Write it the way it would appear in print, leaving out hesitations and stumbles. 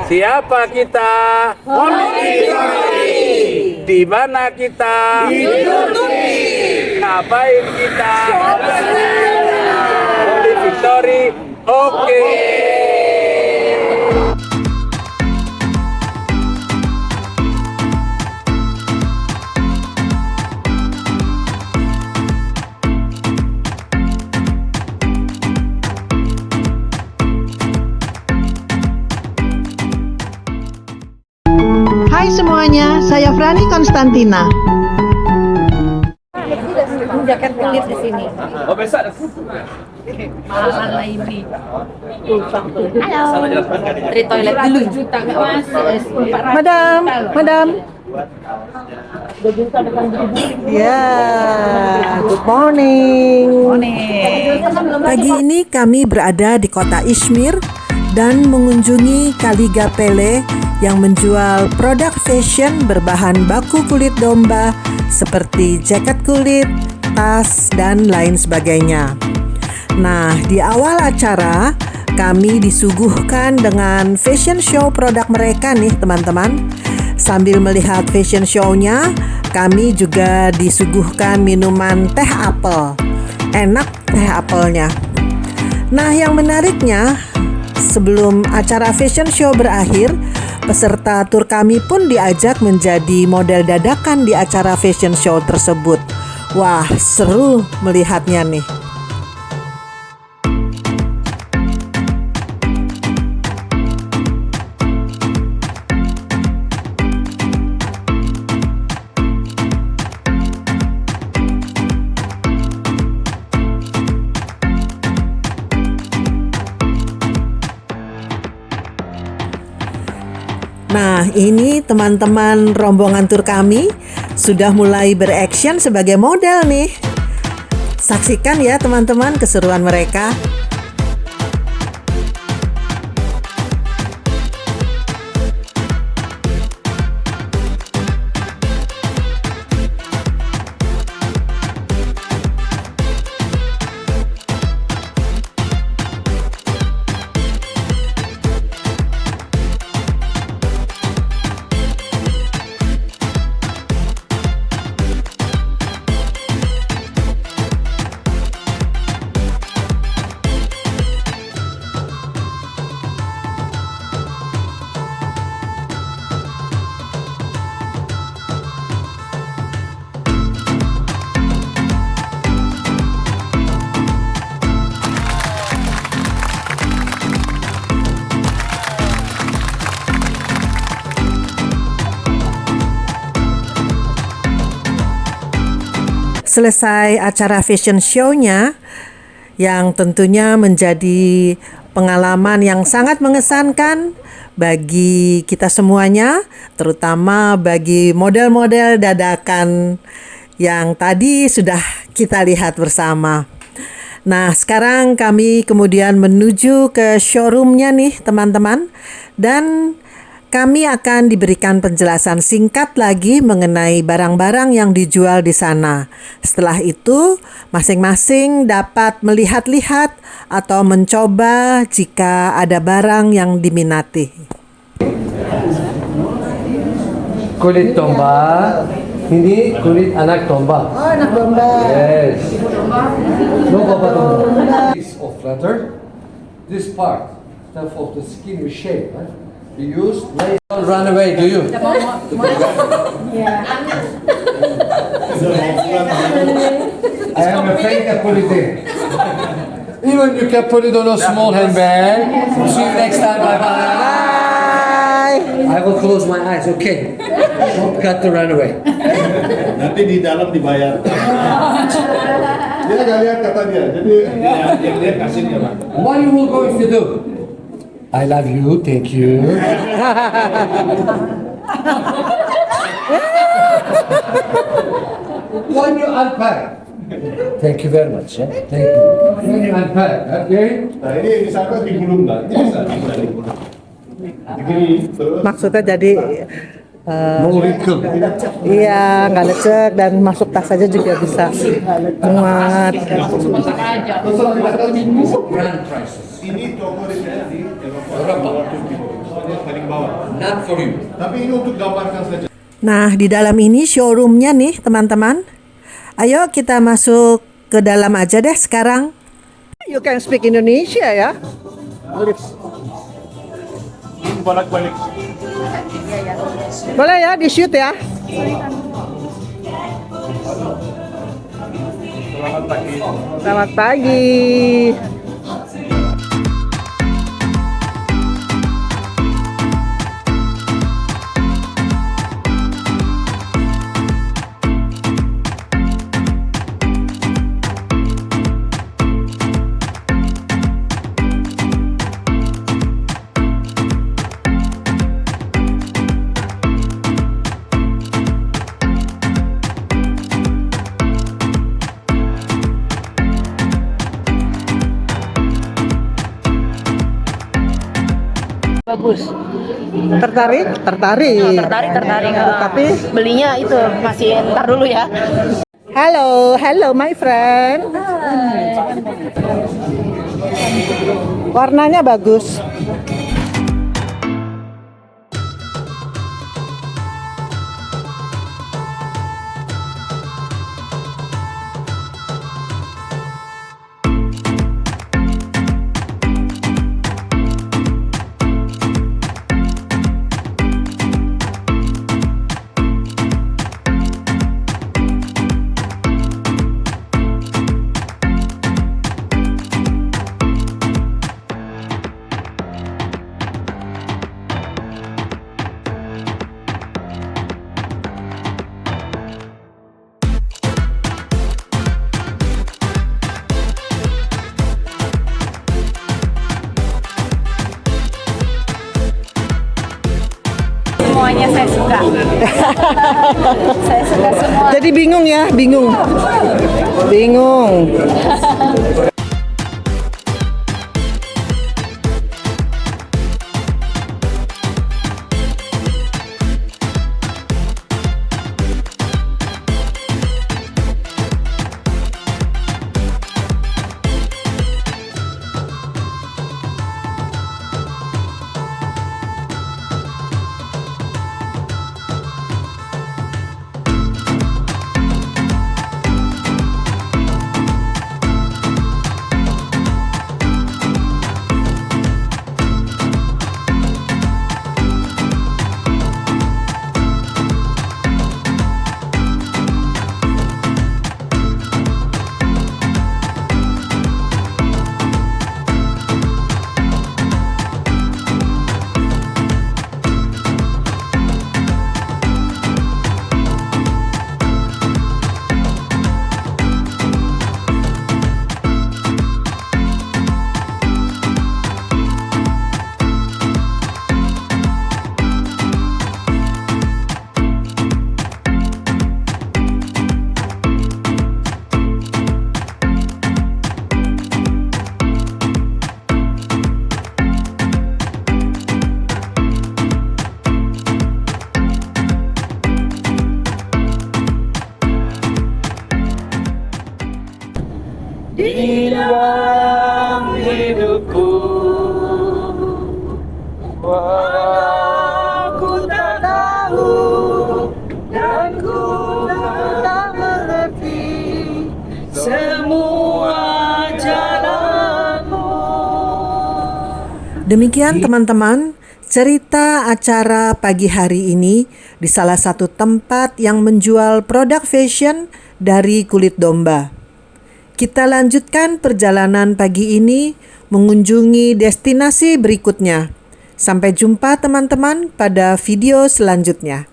Siapa kita? Di mana kita? Ngapain kita? Holy Victory. Oke. Hai semuanya, saya Frani Konstantina. Jaket kulit di sini. Oh, besok ada Mana ini? Halo. Dari toilet dulu. Juta nggak mas? Madam. Ya, good morning. Pagi ini kami berada di kota Izmir dan mengunjungi Kaliga Pele yang menjual produk fashion berbahan baku kulit domba seperti jaket kulit, tas, dan lain sebagainya. Nah, di awal acara kami disuguhkan dengan fashion show produk mereka nih teman-teman. Sambil melihat fashion show-nya, kami juga disuguhkan minuman teh apel. Enak teh apelnya. Nah, yang menariknya, sebelum acara fashion show berakhir, peserta tur kami pun diajak menjadi model dadakan di acara fashion show tersebut. Wah, seru melihatnya nih. Nah, ini teman-teman rombongan tur kami sudah mulai beraction sebagai model nih. Saksikan ya teman-teman keseruan mereka. Selesai acara fashion show-nya yang tentunya menjadi pengalaman yang sangat mengesankan bagi kita semuanya, terutama bagi model-model dadakan yang tadi sudah kita lihat bersama. Nah, sekarang kami kemudian menuju ke showroom-nya nih teman-teman, dan kami akan diberikan penjelasan singkat lagi mengenai barang-barang yang dijual di sana. Setelah itu, masing-masing dapat melihat-lihat atau mencoba jika ada barang yang diminati. Kulit domba, ini kulit anak domba. Oh, anak domba. Yes. No baba domba. Piece of leather. This part, stuff of the skin we shave, right? We use. Don't run away, do you? I am afraid to put it in. Even you can put it on a small handbag. See you next time. Bye bye. I will close my eyes. Okay. Don't cut to run away. Nanti di dalam dibayar. Dia nggak lihat kata dia, jadi yang dia kasih dia Pak. What you will going to do? I love you. Thank you. When you unpack. Thank you very much. Thank you. When you unpack, okay? Nah ini misalkan digulung nggak? Ini bisa digulung. Begini terus. Maksudnya jadi No wrinkle. iya, nggak lecek dan masuk tas saja juga bisa muat. Grand prices. Ini toko di Eropa. Soalnya paling bawah. Not for you. Tapi ini untuk gambarkan saja. Nah, di dalam ini showroomnya nih teman-teman. Ayo kita masuk ke dalam aja deh sekarang. You can speak Indonesia ya. Ini bolak-balik. Boleh ya di shoot ya. Selamat pagi. Selamat pagi. Bagus. Tertarik? Tertarik. Tertarik. Tapi Belinya itu masih ntar dulu ya. Hello my friend. Warnanya bagus. Semuanya saya suka. Saya suka semua. Jadi bingung ya, bingung. Di dalam hidupku, aku tak tahu dan ku tak mengerti semua jalanmu. Demikian teman-teman, cerita acara pagi hari ini di salah satu tempat yang menjual produk fashion dari kulit domba. Kita lanjutkan perjalanan pagi ini mengunjungi destinasi berikutnya. Sampai jumpa teman-teman pada video selanjutnya.